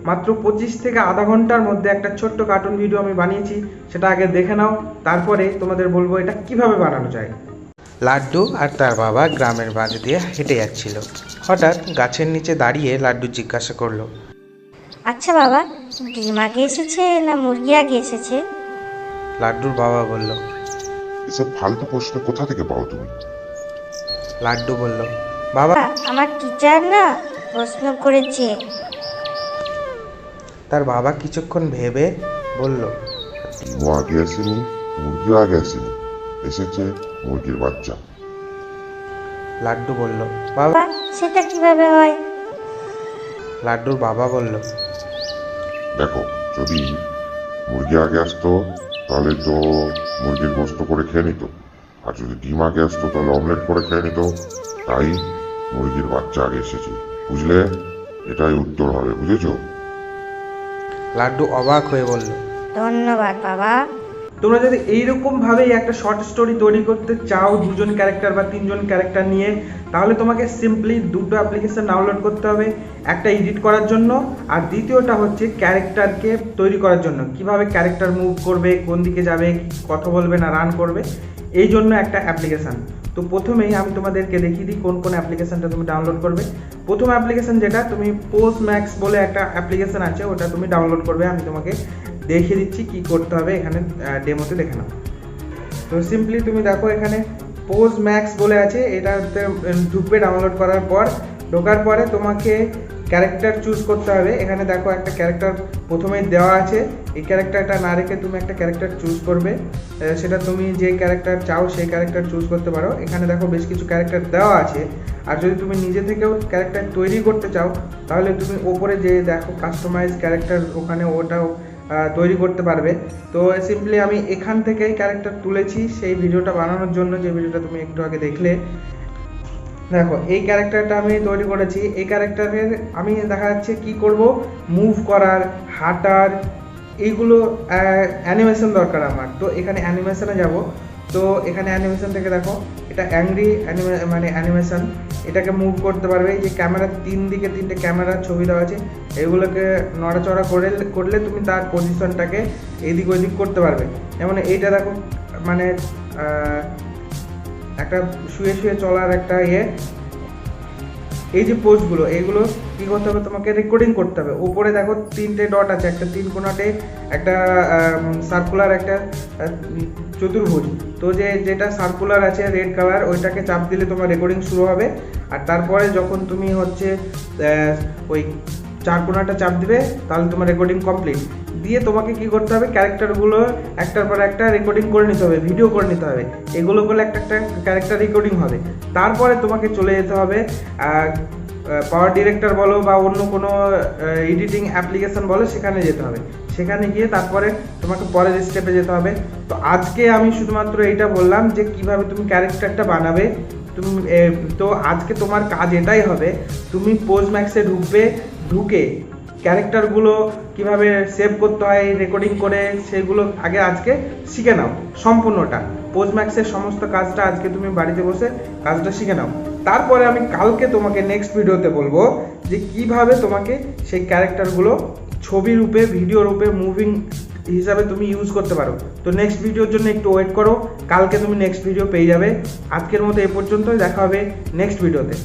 মাত্র 25 থেকে আধা ঘন্টার মধ্যে একটা ছোট্ট কার্টুন ভিডিও আমি বানিয়েছি, সেটা আগে দেখে নাও, তারপরে তোমাদের বলবো এটা কিভাবে বানানো যায়। লাড্ডু আর তার বাবা গ্রামের মাঝ দিয়ে হেঁটে যাচ্ছিল। হঠাৎ গাছের নিচে দাঁড়িয়ে লাড্ডু জিজ্ঞাসা করলো, আচ্ছা বাবা, ডিম আগে এসেছে না মুরগি আগে এসেছে? লাড্ডুর বাবা বলল। এসব ফালতু প্রশ্ন কোথা থেকে পাও তুমি? লাড্ডু বলল, বাবা আমার টিচার না প্রশ্ন করেছে। তার বাবা কিছুক্ষণ ভেবে বলল, ডিমও আগে আসেনি, মুরগিও আগে আসেনি, এসেছে মুরগির বাচ্চা। লাড্ডু বলল, বাবা। বাবা, সেটা কিভাবে হয়? লাড্ডুর বাবা বলল, দেখো, যদি মুরগি আগে আসতো তাহলে তো মুরগির গোস্ত করে খেয়ে নিত, আর যদি ডিম আগে আসতো তাহলে অমলেট করে খেয়ে নিত। তাই মুরগির বাচ্চা আগে এসেছে, বুঝলে? এটাই উত্তর হবে, বুঝেছো? লাড্ডু অবাক হয়ে বলল, ধন্যবাদ বাবা। তোমরা যদি এইরকম ভাবেই একটা শর্ট স্টোরি তৈরি করতে চাও 2জন ক্যারেক্টার বা 3জন ক্যারেক্টার নিয়ে, তাহলে তোমাকে সিম্পলি দুটো অ্যাপ্লিকেশন ডাউনলোড করতে হবে। একটা এডিট করার জন্য, আর দ্বিতীয়টা হচ্ছে ক্যারেক্টারকে তৈরি করার জন্য, কিভাবে ক্যারেক্টার মুভ করবে, কোন দিকে যাবে, কথা বলবে না রান করবে, এই জন্য একটা অ্যাপ্লিকেশান। তো প্রথমেই আমি তোমাদেরকে দেখিয়ে দিই কোন কোন অ্যাপ্লিকেশানটা তুমি ডাউনলোড করবে। প্রথম অ্যাপ্লিকেশান যেটা, তুমি পোজ ম্যাক্স বলে একটা অ্যাপ্লিকেশান আছে, ওটা তুমি ডাউনলোড করবে। আমি তোমাকে দেখিয়ে দিচ্ছি কি করতে হবে, এখানে ডেমোতে দেখে নাও। তো সিম্পলি তুমি দেখো এখানে পোজ ম্যাক্স বলে আছে, এটাতে ঢুকবে। ডাউনলোড করার পর ঢোকার পরে তোমাকে ক্যারেক্টার চুজ করতে হবে। এখানে দেখো একটা ক্যারেক্টার প্রথমেই দেওয়া আছে, এই ক্যারেক্টারটা না রেখে তুমি একটা ক্যারেক্টার চুজ করবে। সেটা তুমি যে ক্যারেক্টার চাও সেই ক্যারেক্টার চুজ করতে পারো। এখানে দেখো বেশ কিছু ক্যারেক্টার দেওয়া আছে, আর যদি তুমি নিজে থেকেও ক্যারেক্টার তৈরি করতে চাও তাহলে তুমি ওপরে যে দেখো কাস্টমাইজ ক্যারেক্টার, ওখানে ওটাও তৈরি করতে পারবে। তো সিম্পলি আমি এখান থেকেই ক্যারেক্টার তুলেছি সেই ভিডিওটা বানানোর জন্য, যে ভিডিওটা তুমি একটু আগে দেখলে। দেখো এই ক্যারেক্টারটা আমি তৈরি করেছি। এই ক্যারেক্টারের আমি দেখা যাচ্ছে কি করব, মুভ করার, হাঁটার, এইগুলো অ্যানিমেশন দরকার আমার। তো এখানে অ্যানিমেশনে যাব। তো এখানে অ্যানিমেশন থেকে দেখো এটা অ্যাংরি মানে অ্যানিমেশন, এটাকে মুভ করতে পারবে। এই যে ক্যামেরার 3 দিকে 3টে ক্যামেরার ছবি দেওয়া আছে, এগুলোকে নড়াচড়া করলে তুমি তার পজিশনটাকে এদিক ওদিক করতে পারবে। যেমন এইটা দেখো, মানে একটা শুয়ে শুয়ে চলার একটা এই যে পোজগুলো, এইগুলো কি করতে হবে, তোমাকে রেকর্ডিং করতে হবে। উপরে দেখো 3টে ডট আছে, একটা 3 কোণাতে একটা সার্কুলার, একটা চতুর্ভুজ। তো যেটা সার্কুলার আছে রেড কালার, ওইটাকে চাপ দিলে তোমার রেকর্ডিং শুরু হবে। আর তারপরে যখন তুমি হচ্ছে ওই 4 কোণাটা চাপ দিবে তাহলে তোমার রেকর্ডিং কমপ্লিট। দিয়ে তোমাকে কি করতে হবে, ক্যারেক্টারগুলো একটার পর একটা রেকর্ডিং করে নিতে হবে, ভিডিও করে নিতে হবে। এগুলো করলে একটা একটা ক্যারেক্টার রেকর্ডিং হবে। তারপরে তোমাকে চলে যেতে হবে পাওয়ার ডিরেক্টর বলো বা অন্য কোনো এডিটিং অ্যাপ্লিকেশন বলো, সেখানে যেতে হবে। সেখানে গিয়ে তারপরে তোমাকে পরের স্টেপে যেতে হবে। তো আজকে আমি শুধুমাত্র এইটা বললাম যে কিভাবে তুমি ক্যারেক্টারটা বানাবে। তুমি তো আজকে তোমার কাজ এটাই হবে, তুমি পোজ ম্যাক্সে ঢুকে ক্যারেক্টারগুলো কিভাবে সেভ করতে হয় রেকর্ডিং করে, সেগুলো আগে আজকে শিখে নাও সম্পূর্ণটা। পোজ ম্যাক্সের সমস্ত কাজটা আজকে তুমি বাড়িতে বসে কাজটা শিখে নাও। তারপরে আমি কালকে তোমাকে নেক্সট ভিডিওতে বলবো যে কিভাবে তোমাকে সেই ক্যারেক্টারগুলো ছবি রূপে, ভিডিও রূপে, মুভিং হিসাবে তুমি ইউজ করতে পারো। তো নেক্সট ভিডিওর জন্য একটু ওয়েট করো, কালকে তুমি নেক্সট ভিডিও পেয়ে যাবে। আজকের মতো এ পর্যন্ত, দেখা হবে নেক্সট ভিডিওতে।